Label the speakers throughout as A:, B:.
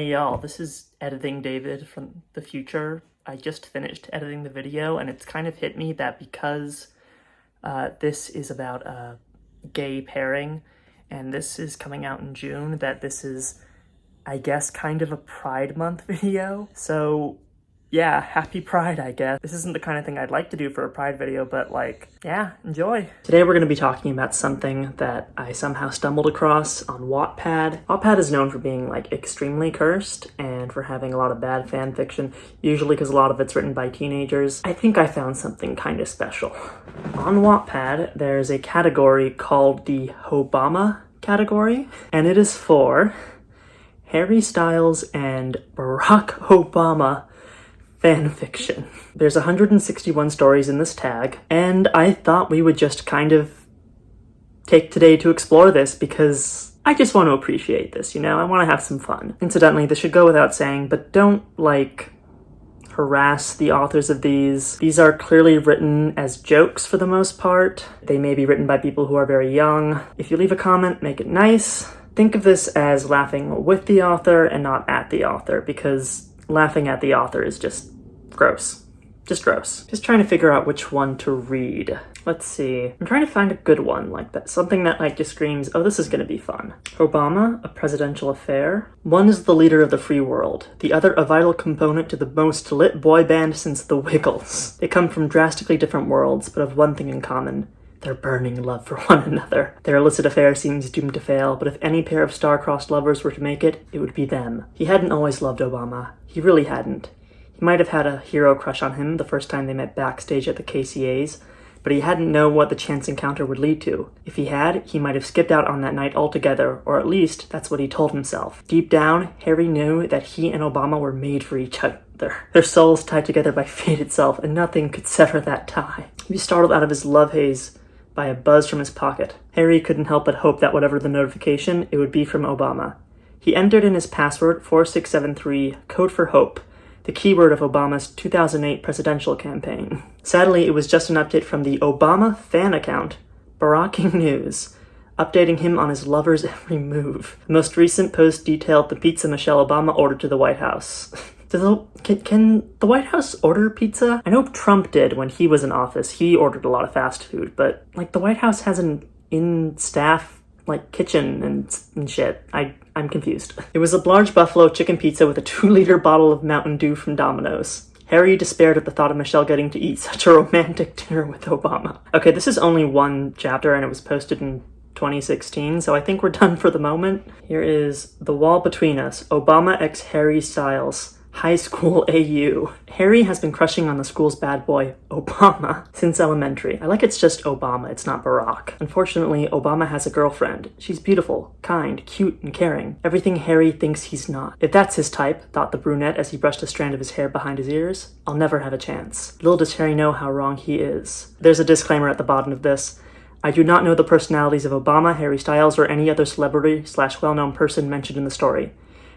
A: Hey y'all, this is Editing David from the future. I just finished editing the video and it's kind of hit me that because this is about a gay pairing and this is coming out in June, that this is, I guess, kind of a Pride Month video. So yeah, happy Pride, I guess. This isn't the kind of thing I'd like to do for a Pride video, but like, yeah, enjoy. Today we're going to be talking about something that I somehow stumbled across on Wattpad. Wattpad is known for being like extremely cursed and for having a lot of bad fan fiction, usually because a lot of it's written by teenagers. I think I found something kind of special. On Wattpad, there's a category called the Obama category, and it is for Harry Styles and Barack Obama fanfiction. There's 161 stories in this tag, and I thought we would just kind of take today to explore this because I just want to appreciate this, you know? I want to have some fun. Incidentally, this should go without saying, but don't, like, harass the authors of these. These are clearly written as jokes for the most part. They may be written by people who are very young. If you leave a comment, make it nice. Think of this as laughing with the author and not at the author, because laughing at the author is just gross. Just gross. Just trying to figure out which one to read. Let's see. I'm trying to find a good one like that. Something that like just screams, oh, this is gonna be fun. Obama, a presidential affair. One is the leader of the free world. The other a vital component to the most lit boy band since the Wiggles. They come from drastically different worlds, but have one thing in common. Their burning love for one another. Their illicit affair seems doomed to fail, but if any pair of star-crossed lovers were to make it, it would be them. He hadn't always loved Obama. He really hadn't. He might have had a hero crush on him the first time they met backstage at the KCA's, but he hadn't known what the chance encounter would lead to. If he had, he might have skipped out on that night altogether, or at least that's what he told himself. Deep down, Harry knew that he and Obama were made for each other. Their souls tied together by fate itself, and nothing could sever that tie. He was startled out of his love haze by a buzz from his pocket. Harry couldn't help but hope that whatever the notification, it would be from Obama. He entered in his password 4673, code for hope, the keyword of Obama's 2008 presidential campaign. Sadly, it was just an update from the Obama fan account, Baracking News, updating him on his lover's every move. The most recent post detailed the pizza Michelle Obama ordered to the White House. Can the White House order pizza? I know Trump did when he was in office. He ordered a lot of fast food, but like the White House has an in-staff like kitchen and shit. I'm confused. It was a large buffalo chicken pizza with a 2-liter bottle of Mountain Dew from Domino's. Harry despaired at the thought of Michelle getting to eat such a romantic dinner with Obama. Okay, this is only one chapter and it was posted in 2016, so I think we're done for the moment. Here is The Wall Between Us, Obama x Harry Styles. High school AU. Harry has been crushing on the school's bad boy, Obama, since elementary. I like it's just Obama, it's not Barack. Unfortunately, Obama has a girlfriend. She's beautiful, kind, cute, and caring. Everything Harry thinks he's not. If that's his type, thought the brunette as he brushed a strand of his hair behind his ears, I'll never have a chance. Little does Harry know how wrong he is. There's a disclaimer at the bottom of this. I do not know the personalities of Obama, Harry Styles, or any other celebrity/well-known person mentioned in the story.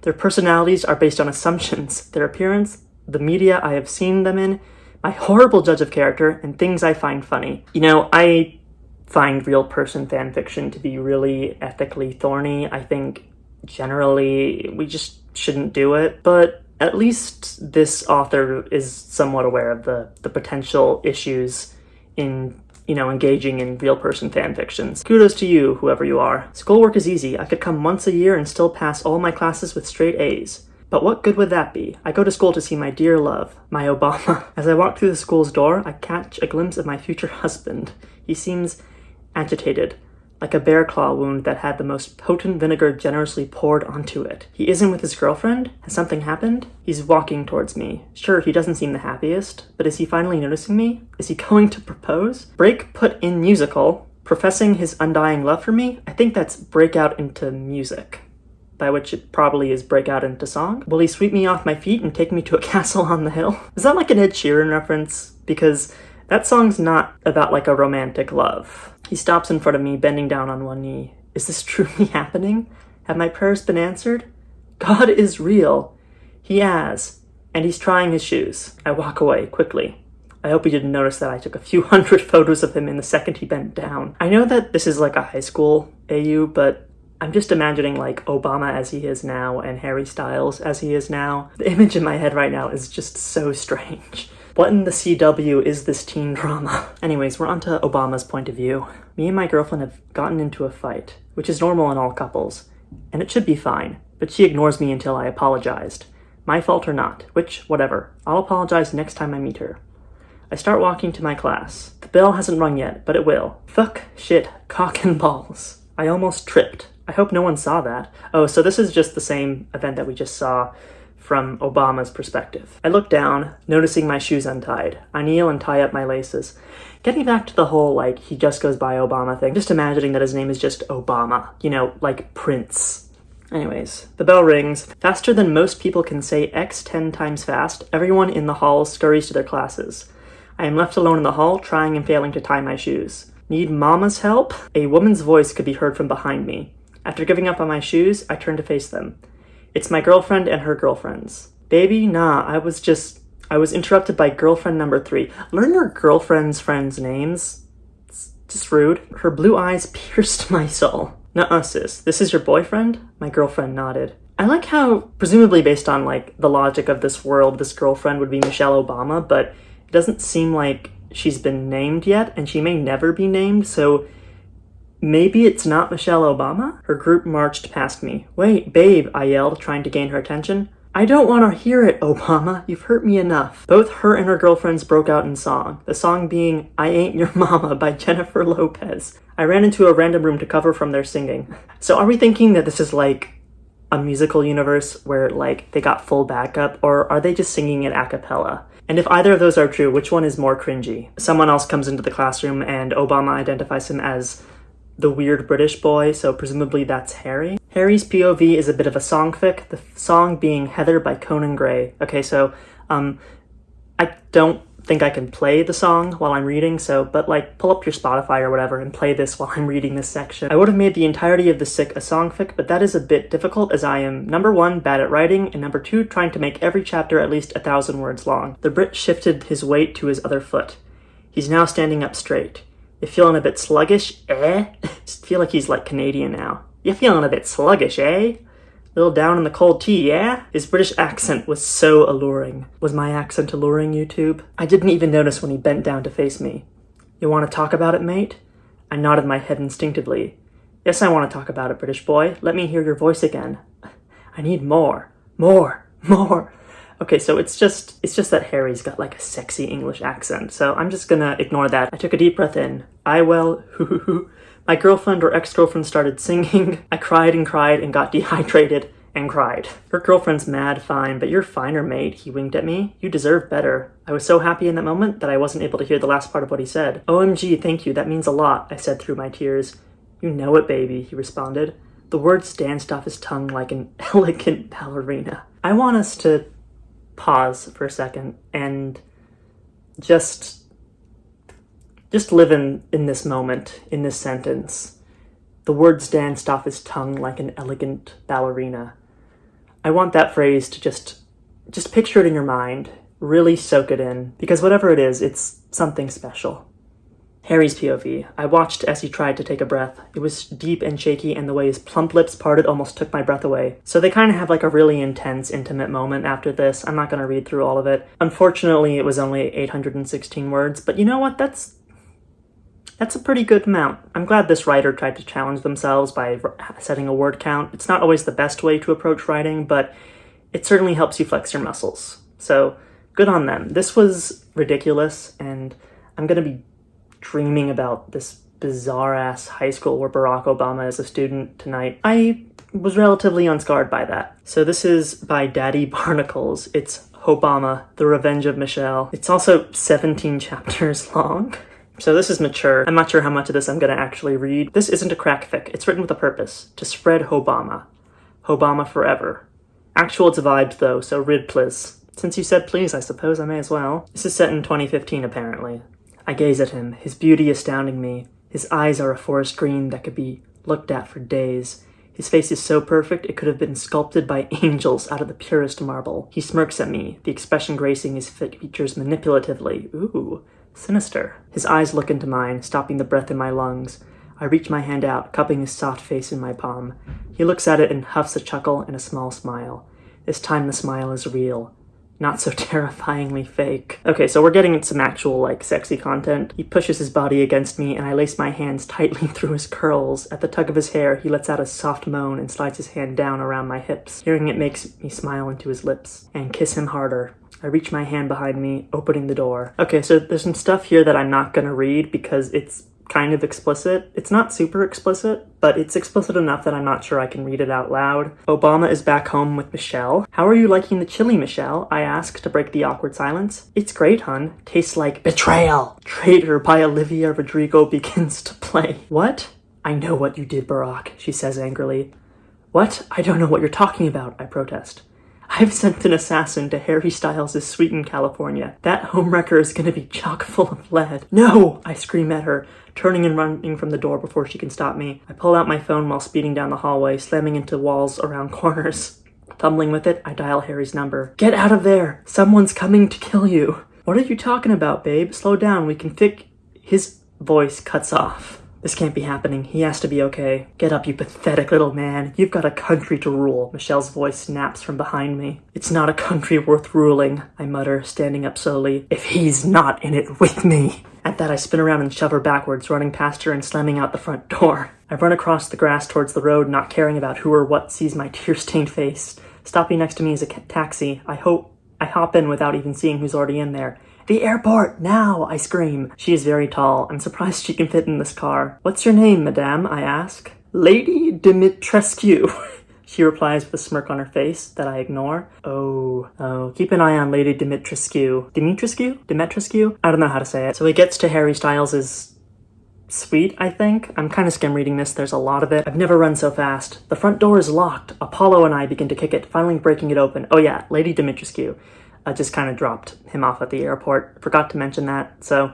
A: Their personalities are based on assumptions, their appearance, the media I have seen them in, my horrible judge of character, and things I find funny. You know, I find real person fan fiction to be really ethically thorny. I think generally we just shouldn't do it, but at least this author is somewhat aware of the potential issues in engaging in real person fan fictions. Kudos to you, whoever you are. Schoolwork is easy. I could come once a year and still pass all my classes with straight A's. But what good would that be? I go to school to see my dear love, my Obama. As I walk through the school's door, I catch a glimpse of my future husband. He seems agitated, like a bear claw wound that had the most potent vinegar generously poured onto it. He isn't with his girlfriend? Has something happened? He's walking towards me. Sure, he doesn't seem the happiest, but is he finally noticing me? Is he going to propose? Break put in musical, professing his undying love for me? I think that's break out into music, by which it probably is break out into song. Will he sweep me off my feet and take me to a castle on the hill? Is that like an Ed Sheeran reference? Because that song's not about like a romantic love. He stops in front of me, bending down on one knee. Is this truly happening? Have my prayers been answered? God is real. He has, and he's trying his shoes. I walk away quickly. I hope he didn't notice that I took a few hundred photos of him in the second he bent down. I know that this is like a high school AU, but I'm just imagining like Obama as he is now and Harry Styles as he is now. The image in my head right now is just so strange. What in the CW is this teen drama? Anyways, we're on to Obama's point of view. Me and my girlfriend have gotten into a fight, which is normal in all couples, and it should be fine, but she ignores me until I apologized. My fault or not, which, whatever. I'll apologize next time I meet her. I start walking to my class. The bell hasn't rung yet, but it will. Fuck, shit, cock and balls. I almost tripped. I hope no one saw that. Oh, so this is just the same event that we just saw from Obama's perspective. I look down, noticing my shoes untied. I kneel and tie up my laces. Getting back to the whole, like, he just goes by Obama thing, just imagining that his name is just Obama. You know, like Prince. Anyways, the bell rings. Faster than most people can say X 10 times fast, everyone in the hall scurries to their classes. I am left alone in the hall, trying and failing to tie my shoes. Need mama's help? A woman's voice could be heard from behind me. After giving up on my shoes, I turn to face them. It's my girlfriend and her girlfriends. Baby, nah, I was interrupted by girlfriend number 3. Learn your girlfriend's friends' names. It's just rude. Her blue eyes pierced my soul. Nuh-uh, sis. This is your boyfriend? My girlfriend nodded. I like how, presumably based on, like, the logic of this world, this girlfriend would be Michelle Obama, but it doesn't seem like she's been named yet, and she may never be named, so maybe it's not Michelle Obama? Her group marched past me. Wait, babe, I yelled, trying to gain her attention. I don't want to hear it, Obama. You've hurt me enough. Both her and her girlfriends broke out in song, the song being I Ain't Your Mama by Jennifer Lopez. I ran into a random room to cover from their singing. So are we thinking that this is like a musical universe where like they got full backup, or are they just singing it a cappella? And if either of those are true, which one is more cringy? Someone else comes into the classroom and Obama identifies him as the weird British boy, so presumably that's Harry. Harry's POV is a bit of a songfic, the song being Heather by Conan Gray. Okay, so I don't think I can play the song while I'm reading, but like pull up your Spotify or whatever and play this while I'm reading this section. I would have made the entirety of the sick a songfic, but that is a bit difficult as I am, number 1, bad at writing, and number 2, trying to make every chapter at least 1,000 words long. The Brit shifted his weight to his other foot. He's now standing up straight. You feeling a bit sluggish, eh? Just feel like he's like Canadian now. You feeling a bit sluggish, eh? Little down in the cold tea, yeah? His British accent was so alluring. Was my accent alluring, YouTube? I didn't even notice when he bent down to face me. You want to talk about it, mate? I nodded my head instinctively. Yes, I want to talk about it, British boy. Let me hear your voice again. I need more. More. Okay, so it's just that Harry's got like a sexy English accent, so I'm just gonna ignore that. I took a deep breath in. My girlfriend or ex-girlfriend started singing. I cried and got dehydrated and cried. Her girlfriend's mad fine, but you're finer, mate, he winked at me. You deserve better. I was so happy in that moment that I wasn't able to hear the last part of what he said. OMG, thank you, that means a lot, I said through my tears. You know it, baby, he responded. The words danced off his tongue like an elegant ballerina. I want us to pause for a second and just live in this moment, in this sentence. The words danced off his tongue like an elegant ballerina. I want that phrase to just picture it in your mind, really soak it in, because whatever it is, it's something special. Harry's POV. I watched as he tried to take a breath. It was deep and shaky, and the way his plump lips parted almost took my breath away. So they kind of have like a really intense, intimate moment after this. I'm not going to read through all of it. Unfortunately, it was only 816 words, but you know what? That's a pretty good amount. I'm glad this writer tried to challenge themselves by setting a word count. It's not always the best way to approach writing, but it certainly helps you flex your muscles. So good on them. This was ridiculous, and I'm going to be dreaming about this bizarre-ass high school where Barack Obama is a student tonight. I was relatively unscarred by that. So this is by Daddy Barnacles. It's Obama, The Revenge of Michelle. It's also 17 chapters long. So this is mature. I'm not sure how much of this I'm going to actually read. This isn't a crack fic. It's written with a purpose. To spread Obama. Obama forever. Actual vibes though, so rid please. Since you said please, I suppose I may as well. This is set in 2015 apparently. I gaze at him, his beauty astounding me. His eyes are a forest green that could be looked at for days. His face is so perfect it could have been sculpted by angels out of the purest marble. He smirks at me, the expression gracing his features manipulatively. Ooh, sinister. His eyes look into mine, stopping the breath in my lungs. I reach my hand out, cupping his soft face in my palm. He looks at it and huffs a chuckle and a small smile. This time the smile is real. Not so terrifyingly fake. Okay, so we're getting some actual, sexy content. He pushes his body against me, and I lace my hands tightly through his curls. At the tug of his hair, he lets out a soft moan and slides his hand down around my hips. Hearing it makes me smile into his lips and kiss him harder. I reach my hand behind me, opening the door. Okay, so there's some stuff here that I'm not gonna read because it's kind of explicit. It's not super explicit, but it's explicit enough that I'm not sure I can read it out loud. Obama is back home with Michelle. How are you liking the chili, Michelle? I ask to break the awkward silence. It's great, hun. Tastes like betrayal. Traitor by Olivia Rodrigo begins to play. What? I know what you did, Barack, she says angrily. What? I don't know what you're talking about, I protest. I've sent an assassin to Harry Styles' Sweeten, California. That homewrecker is gonna be chock full of lead. No! I scream at her, turning and running from the door before she can stop me. I pull out my phone while speeding down the hallway, slamming into walls around corners. Fumbling with it, I dial Harry's number. Get out of there! Someone's coming to kill you! What are you talking about, babe? Slow down, we can fix... His voice cuts off. This can't be happening. He has to be okay. Get up, you pathetic little man. You've got a country to rule. Michelle's voice snaps from behind me. It's not a country worth ruling, I mutter, standing up slowly. If he's not in it with me. At that, I spin around and shove her backwards, running past her and slamming out the front door. I run across the grass towards the road, not caring about who or what sees my tear-stained face. Stopping next to me is a taxi. I hop in without even seeing who's already in there. The airport, now, I scream. She is very tall. I'm surprised she can fit in this car. What's your name, madame, I ask. Lady Dimitrescu. She replies with a smirk on her face that I ignore. Oh, keep an eye on Lady Dimitrescu. Dimitrescu? I don't know how to say it. So he gets to Harry Styles' suite, I think. I'm kind of skim reading this, there's a lot of it. I've never run so fast. The front door is locked. Apollo and I begin to kick it, finally breaking it open. Oh yeah, Lady Dimitrescu. I just kind of dropped him off at the airport. Forgot to mention that, so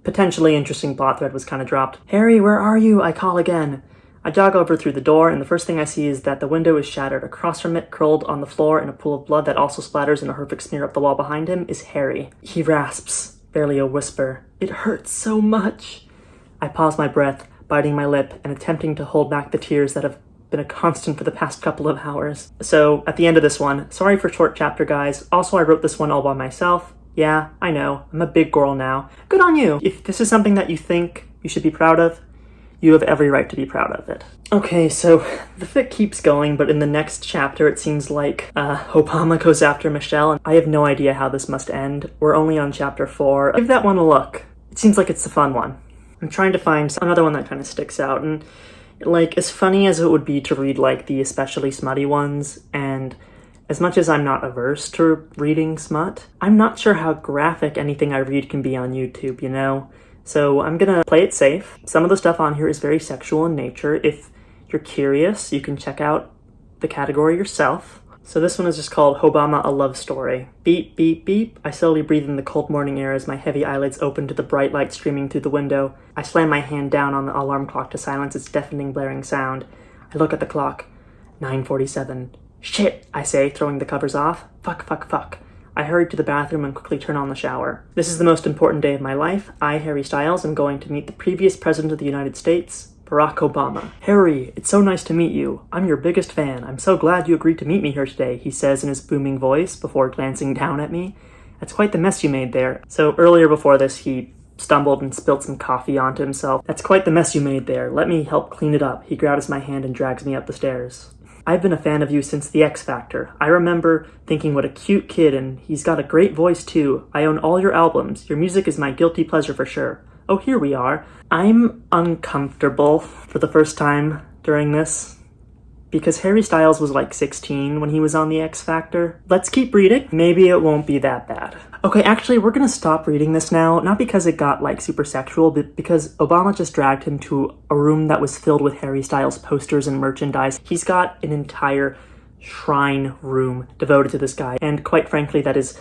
A: potentially interesting plot thread was kind of dropped. Harry, where are you? I call again. I jog over through the door, and the first thing I see is that the window is shattered. Across from it, curled on the floor in a pool of blood that also splatters in a horrific smear up the wall behind him, is Harry. He rasps, barely a whisper. It hurts so much. I pause my breath, biting my lip, and attempting to hold back the tears that have been a constant for the past couple of hours. So, at the end of this one, sorry for short chapter, guys. Also, I wrote this one all by myself. Yeah, I know, I'm a big girl now. Good on you. If this is something that you think you should be proud of, you have every right to be proud of it. Okay, so the fic keeps going, but in the next chapter it seems like Obama goes after Michelle, and I have no idea how this must end. We're only on chapter 4. Give that one a look. It seems like it's a fun one. I'm trying to find another one that kind of sticks out, and as funny as it would be to read, the especially smutty ones, and as much as I'm not averse to reading smut, I'm not sure how graphic anything I read can be on YouTube, you know? So I'm gonna play it safe. Some of the stuff on here is very sexual in nature. If you're curious, you can check out the category yourself. So this one is just called Obama, a Love Story. Beep, beep, beep. I slowly breathe in the cold morning air as my heavy eyelids open to the bright light streaming through the window. I slam my hand down on the alarm clock to silence its deafening blaring sound. I look at the clock. 9:47. Shit, I say, throwing the covers off. Fuck. I hurry to the bathroom and quickly turn on the shower. This is the most important day of my life. I, Harry Styles, am going to meet the previous President of the United States, Barack Obama. Harry, it's so nice to meet you. I'm your biggest fan. I'm so glad you agreed to meet me here today, he says in his booming voice before glancing down at me. That's quite the mess you made there. So earlier before this, he stumbled and spilled some coffee onto himself. That's quite the mess you made there. Let me help clean it up. He grabs my hand and drags me up the stairs. I've been a fan of you since the X Factor. I remember thinking what a cute kid, and he's got a great voice too. I own all your albums. Your music is my guilty pleasure for sure. Oh, here we are. I'm uncomfortable for the first time during this because Harry Styles was 16 when he was on the X Factor. Let's keep reading. Maybe it won't be that bad. Okay, actually, we're gonna stop reading this now, not because it got super sexual, but because Obama just dragged him to a room that was filled with Harry Styles posters and merchandise. He's got an entire shrine room devoted to this guy, and quite frankly, that is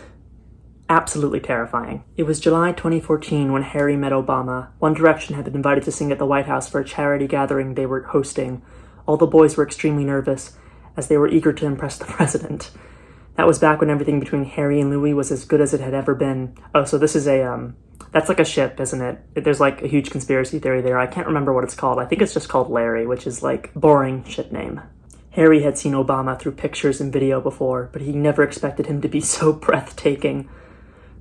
A: absolutely terrifying. It was July 2014 when Harry met Obama. One Direction had been invited to sing at the White House for a charity gathering they were hosting. All the boys were extremely nervous, as they were eager to impress the president. That was back when everything between Harry and Louis was as good as it had ever been. Oh, so this is a That's like a ship, isn't it? There's like a huge conspiracy theory there. I can't remember what it's called. I think it's just called Larry, which is like boring ship name. Harry had seen Obama through pictures and video before, but he never expected him to be so breathtaking.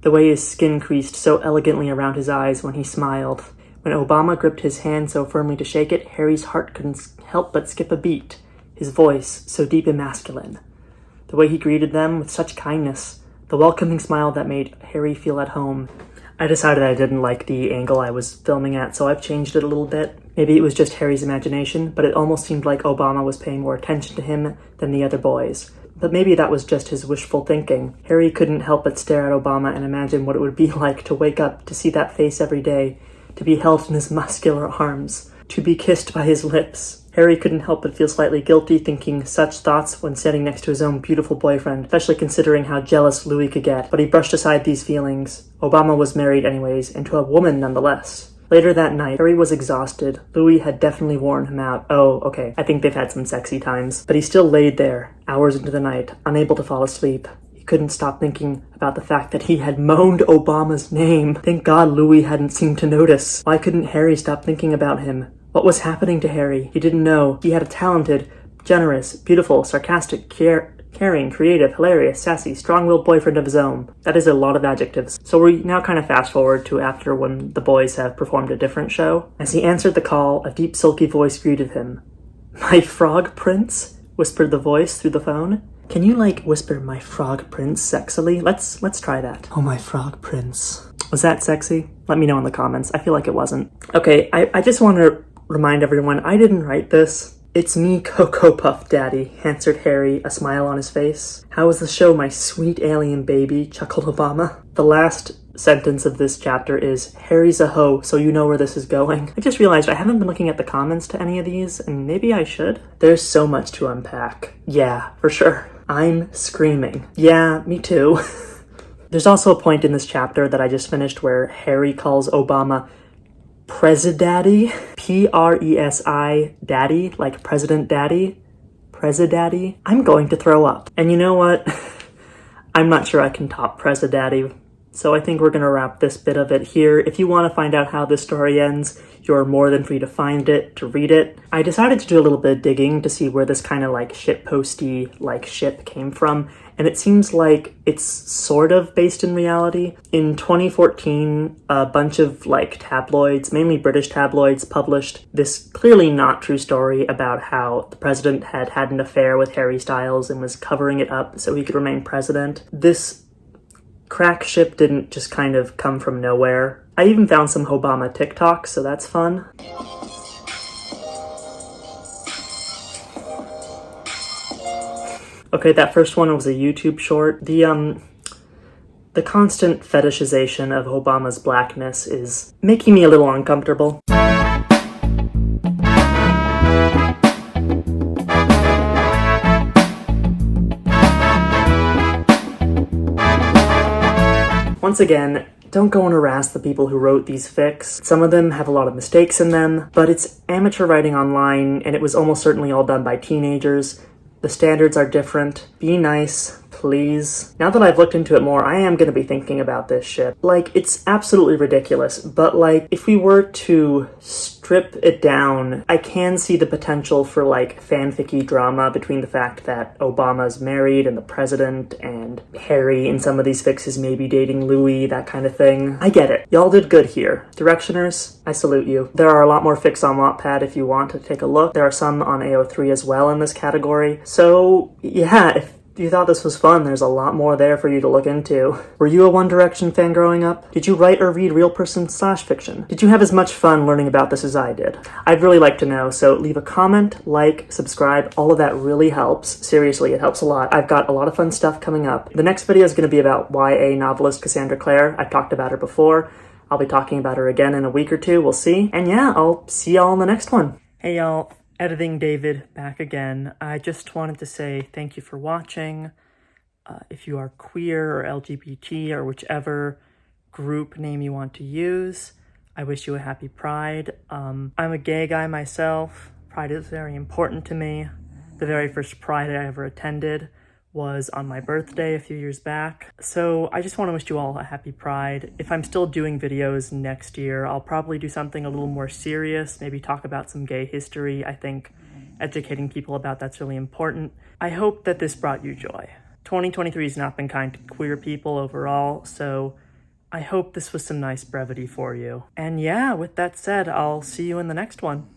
A: The way his skin creased so elegantly around his eyes when he smiled. When Obama gripped his hand so firmly to shake it, Harry's heart couldn't help but skip a beat. His voice, so deep and masculine. The way he greeted them with such kindness. The welcoming smile that made Harry feel at home. I decided I didn't like the angle I was filming at, so I've changed it a little bit. Maybe it was just Harry's imagination, but it almost seemed like Obama was paying more attention to him than the other boys. But maybe that was just his wishful thinking. Harry couldn't help but stare at Obama and imagine what it would be like to wake up, to see that face every day, to be held in his muscular arms, to be kissed by his lips. Harry couldn't help but feel slightly guilty thinking such thoughts when standing next to his own beautiful boyfriend, especially considering how jealous Louis could get. But he brushed aside these feelings. Obama was married anyways, and to a woman nonetheless. Later that night, Harry was exhausted. Louis had definitely worn him out. Oh, okay, I think they've had some sexy times. But he still laid there, hours into the night, unable to fall asleep. He couldn't stop thinking about the fact that he had moaned Obama's name. Thank God Louis hadn't seemed to notice. Why couldn't Harry stop thinking about him? What was happening to Harry? He didn't know. He had a talented, generous, beautiful, sarcastic, caring, creative, hilarious, sassy, strong-willed boyfriend of his own. That is a lot of adjectives. So we now kind of fast forward to after when the boys have performed a different show. As he answered the call, a deep, sulky voice greeted him. "My frog prince?" whispered the voice through the phone. Can you, whisper "my frog prince" sexily? Let's try that. "Oh, my frog prince." Was that sexy? Let me know in the comments. I feel like it wasn't. Okay, I just want to remind everyone, I didn't write this. "It's me, Cocoa Puff Daddy," answered Harry, a smile on his face. "How was the show, my sweet alien baby?" chuckled Obama. The last sentence of this chapter is, "Harry's a hoe, so you know where this is going." I just realized I haven't been looking at the comments to any of these, and maybe I should. There's so much to unpack. Yeah, for sure. I'm screaming. Yeah, me too. There's also a point in this chapter that I just finished where Harry calls Obama Presidaddy, Presi daddy, like President Daddy, Presidaddy. I'm going to throw up. And you know what? I'm not sure I can top Presidaddy, so I think we're going to wrap this bit of it here. If you want to find out how this story ends, you're more than free to find it, to read it. I decided to do a little bit of digging to see where this kind of shitposty ship came from, and it seems like it's sort of based in reality. In 2014, a bunch of tabloids, mainly British tabloids, published this clearly not true story about how the president had had an affair with Harry Styles and was covering it up so he could remain president. This crack ship didn't just kind of come from nowhere. I even found some Obama TikToks, so that's fun. Okay, that first one was a YouTube short. The constant fetishization of Obama's blackness is making me a little uncomfortable. Once again, don't go and harass the people who wrote these fics. Some of them have a lot of mistakes in them, but it's amateur writing online, and it was almost certainly all done by teenagers. The standards are different. Be nice, please. Now that I've looked into it more, I am going to be thinking about this ship. It's absolutely ridiculous, but if we were to strip it down, I can see the potential for fanficky drama between the fact that Obama's married and the president, and Harry in some of these fics is maybe dating Louis, that kind of thing. I get it. Y'all did good here. Directioners, I salute you. There are a lot more fics on Wattpad if you want to take a look. There are some on AO3 as well in this category. So yeah, if you thought this was fun, there's a lot more there for you to look into. Were you a One Direction fan growing up? Did you write or read real person/fiction? Did you have as much fun learning about this as I did? I'd really like to know, so leave a comment, subscribe, all of that really helps. Seriously, it helps a lot. I've got a lot of fun stuff coming up. The next video is going to be about YA novelist Cassandra Clare. I've talked about her before. I'll be talking about her again in a week or two, we'll see. And yeah, I'll see y'all in the next one. Hey y'all. Editing David back again. I just wanted to say thank you for watching. If you are queer or LGBT or whichever group name you want to use, I wish you a happy Pride. I'm a gay guy myself. Pride is very important to me. The very first Pride I ever attended was on my birthday a few years back. So I just want to wish you all a happy Pride. If I'm still doing videos next year, I'll probably do something a little more serious, maybe talk about some gay history. I think educating people about that's really important. I hope that this brought you joy. 2023 has not been kind to queer people overall, so I hope this was some nice brevity for you. And yeah, with that said, I'll see you in the next one.